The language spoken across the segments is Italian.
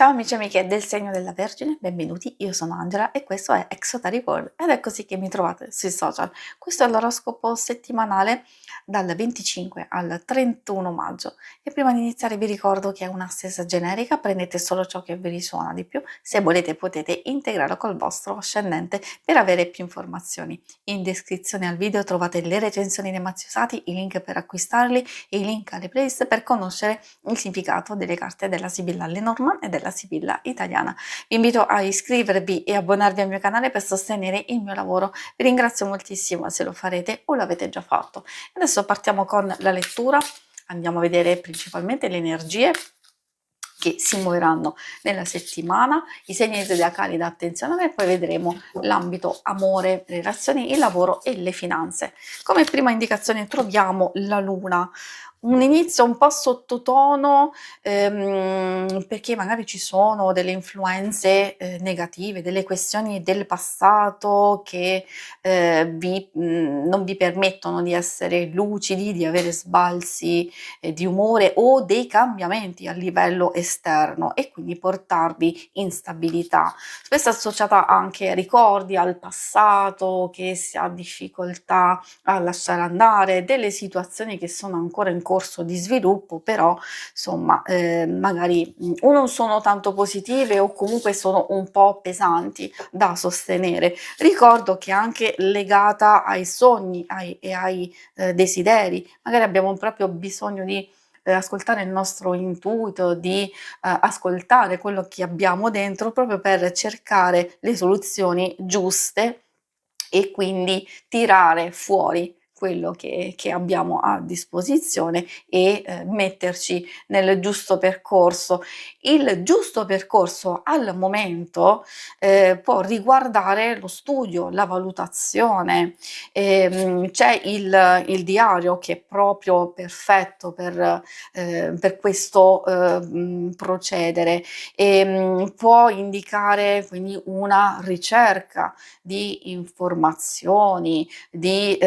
Ciao amici e amiche del segno della Vergine, benvenuti, io sono Angela e questo è Exotary World ed è così che mi trovate sui social. Questo è l'oroscopo settimanale dal 25 al 31 maggio e prima di iniziare vi ricordo che è una stessa generica, prendete solo ciò che vi risuona di più, se volete potete integrarlo col vostro ascendente per avere più informazioni. In descrizione al video trovate le recensioni dei mazzi usati, i link per acquistarli e i link alle playlist per conoscere il significato delle carte della Sibilla Lenormand e della Sibilla italiana. Vi invito a iscrivervi e abbonarvi al mio canale per sostenere il mio lavoro. Vi ringrazio moltissimo se lo farete o l'avete già fatto. Adesso partiamo con la lettura, andiamo a vedere principalmente le energie che si muoveranno nella settimana, i segni zodiacali da attenzionare e poi vedremo l'ambito amore, relazioni, il lavoro e le finanze. Come prima indicazione troviamo la luna, un inizio un po' sottotono perché magari ci sono delle influenze negative, delle questioni del passato che non vi permettono di essere lucidi, di avere sbalzi di umore o dei cambiamenti a livello esterno e quindi portarvi instabilità. Spesso associata anche a ricordi, al passato, che si ha difficoltà a lasciare andare, delle situazioni che sono ancora in corso di sviluppo, però insomma magari o non sono tanto positive o comunque sono un po' pesanti da sostenere. Ricordo che è anche legata ai sogni e ai desideri, magari abbiamo proprio bisogno di ascoltare il nostro intuito, di ascoltare quello che abbiamo dentro proprio per cercare le soluzioni giuste e quindi tirare fuori quello che abbiamo a disposizione e metterci nel giusto percorso. Il giusto percorso al momento può riguardare lo studio, la valutazione, c'è il diario che è proprio perfetto per questo procedere e può indicare quindi una ricerca di informazioni, di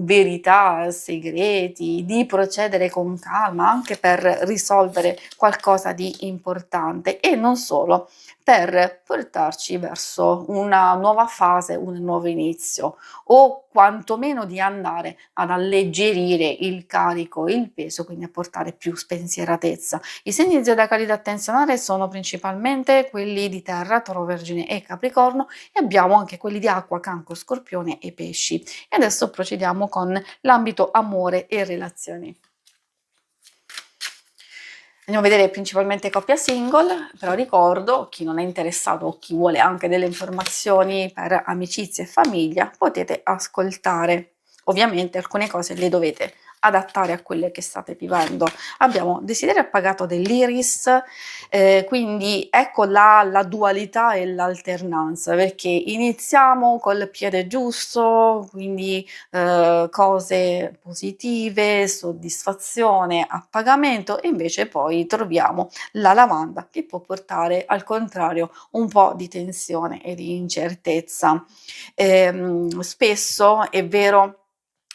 verità, segreti, di procedere con calma anche per risolvere qualcosa di importante e non solo, per portarci verso una nuova fase, un nuovo inizio o quantomeno di andare ad alleggerire il carico, il peso, quindi a portare più spensieratezza. I segni zodiacali da attenzionare sono principalmente quelli di terra, toro, vergine e capricorno e abbiamo anche quelli di acqua, cancro, scorpione e pesci. E adesso procediamo con l'ambito amore e relazioni. Andiamo a vedere principalmente coppia single, però ricordo, chi non è interessato o chi vuole anche delle informazioni per amicizia e famiglia, potete ascoltare. Ovviamente alcune cose le dovete adattare a quelle che state vivendo. Abbiamo desiderio appagato dell'iris, quindi ecco la dualità e l'alternanza, perché iniziamo col piede giusto, quindi cose positive, soddisfazione, appagamento e invece poi troviamo la lavanda che può portare al contrario un po' di tensione e di incertezza. Spesso è vero,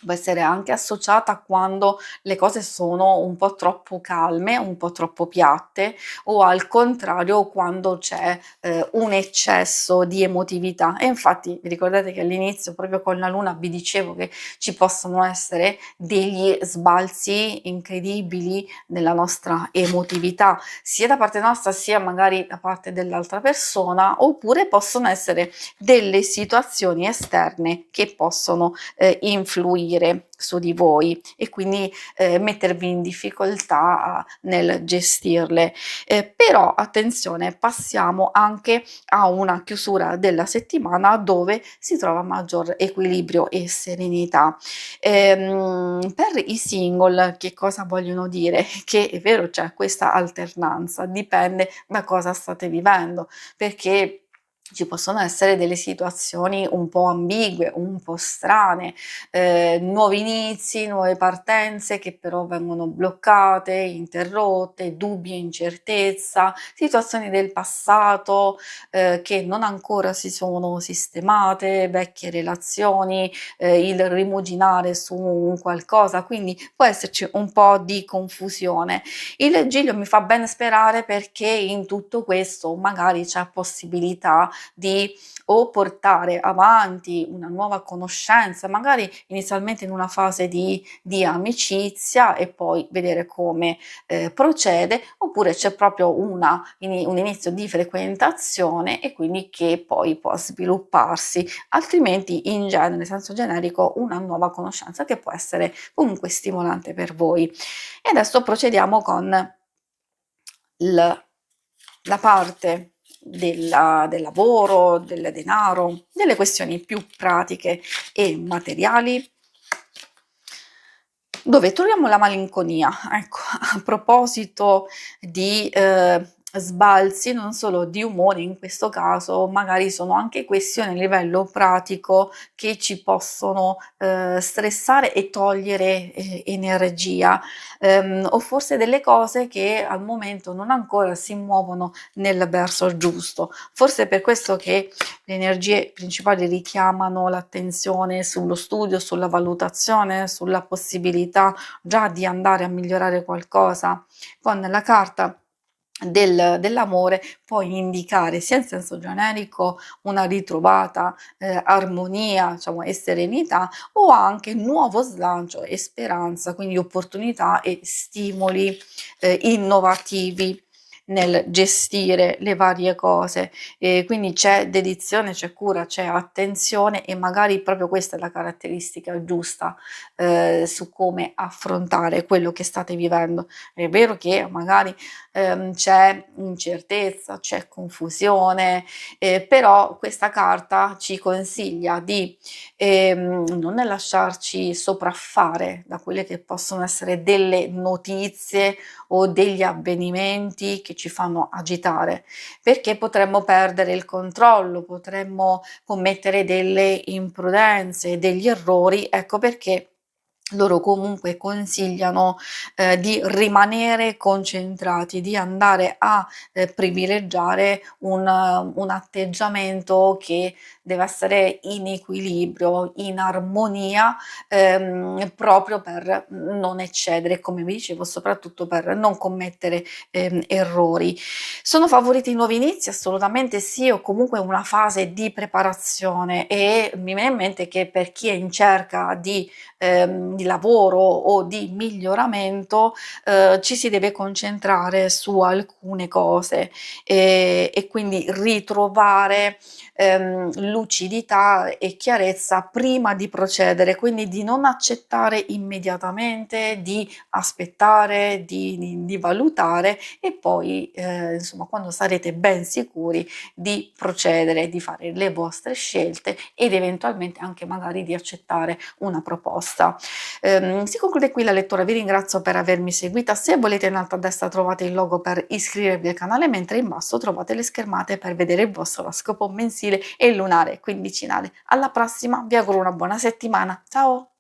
può essere anche associata quando le cose sono un po' troppo calme, un po' troppo piatte o al contrario quando c'è un eccesso di emotività e infatti vi ricordate che all'inizio proprio con la luna vi dicevo che ci possono essere degli sbalzi incredibili nella nostra emotività sia da parte nostra sia magari da parte dell'altra persona oppure possono essere delle situazioni esterne che possono influire su di voi e quindi mettervi in difficoltà nel gestirle. Però attenzione, passiamo anche a una chiusura della settimana dove si trova maggior equilibrio e serenità. Per i single che cosa vogliono dire? Che è vero, c'è questa alternanza, dipende da cosa state vivendo, perché ci possono essere delle situazioni un po' ambigue, un po' strane, nuovi inizi, nuove partenze che però vengono bloccate, interrotte, dubbi e incertezza, situazioni del passato, che non ancora si sono sistemate, vecchie relazioni, il rimuginare su un qualcosa, quindi può esserci un po' di confusione. Il Giglio mi fa ben sperare perché in tutto questo magari c'è possibilità di o portare avanti una nuova conoscenza, magari inizialmente in una fase di amicizia e poi vedere come procede, oppure c'è proprio un inizio di frequentazione e quindi che poi può svilupparsi, altrimenti in genere, in senso generico, una nuova conoscenza che può essere comunque stimolante per voi. E adesso procediamo con la parte del lavoro, del denaro, delle questioni più pratiche e materiali, dove troviamo la malinconia. Ecco, a proposito di sbalzi, non solo di umore in questo caso, magari sono anche questioni a livello pratico che ci possono stressare e togliere energia, o forse delle cose che al momento non ancora si muovono nel verso giusto. Forse è per questo che le energie principali richiamano l'attenzione sullo studio, sulla valutazione, sulla possibilità già di andare a migliorare qualcosa. Con la carta dell'amore puoi indicare sia in senso generico una ritrovata armonia, diciamo, e serenità, o anche nuovo slancio e speranza, quindi opportunità e stimoli innovativi nel gestire le varie cose. Quindi c'è dedizione, c'è cura, c'è attenzione e magari proprio questa è la caratteristica giusta su come affrontare quello che state vivendo. È vero che magari c'è incertezza, c'è confusione, però questa carta ci consiglia di non lasciarci sopraffare da quelle che possono essere delle notizie o degli avvenimenti che ci fanno agitare, perché potremmo perdere il controllo, potremmo commettere delle imprudenze, degli errori, ecco perché loro comunque consigliano di rimanere concentrati, di andare a privilegiare un atteggiamento che deve essere in equilibrio, in armonia, proprio per non eccedere, come vi dicevo, soprattutto per non commettere errori. Sono favoriti i nuovi inizi? Assolutamente sì, o comunque una fase di preparazione, e mi viene in mente che per chi è in cerca di lavoro o di miglioramento, ci si deve concentrare su alcune cose, e quindi ritrovare lucidità e chiarezza prima di procedere, quindi di non accettare immediatamente, di aspettare, di valutare e poi insomma, quando sarete ben sicuri, di procedere, di fare le vostre scelte ed eventualmente anche magari di accettare una proposta. Si conclude qui la lettura, vi ringrazio per avermi seguita. Se volete, in alto a destra trovate il logo per iscrivervi al canale, mentre in basso trovate le schermate per vedere il vostro oroscopo mensile e lunare quindicinale. Alla prossima, vi auguro una buona settimana, ciao!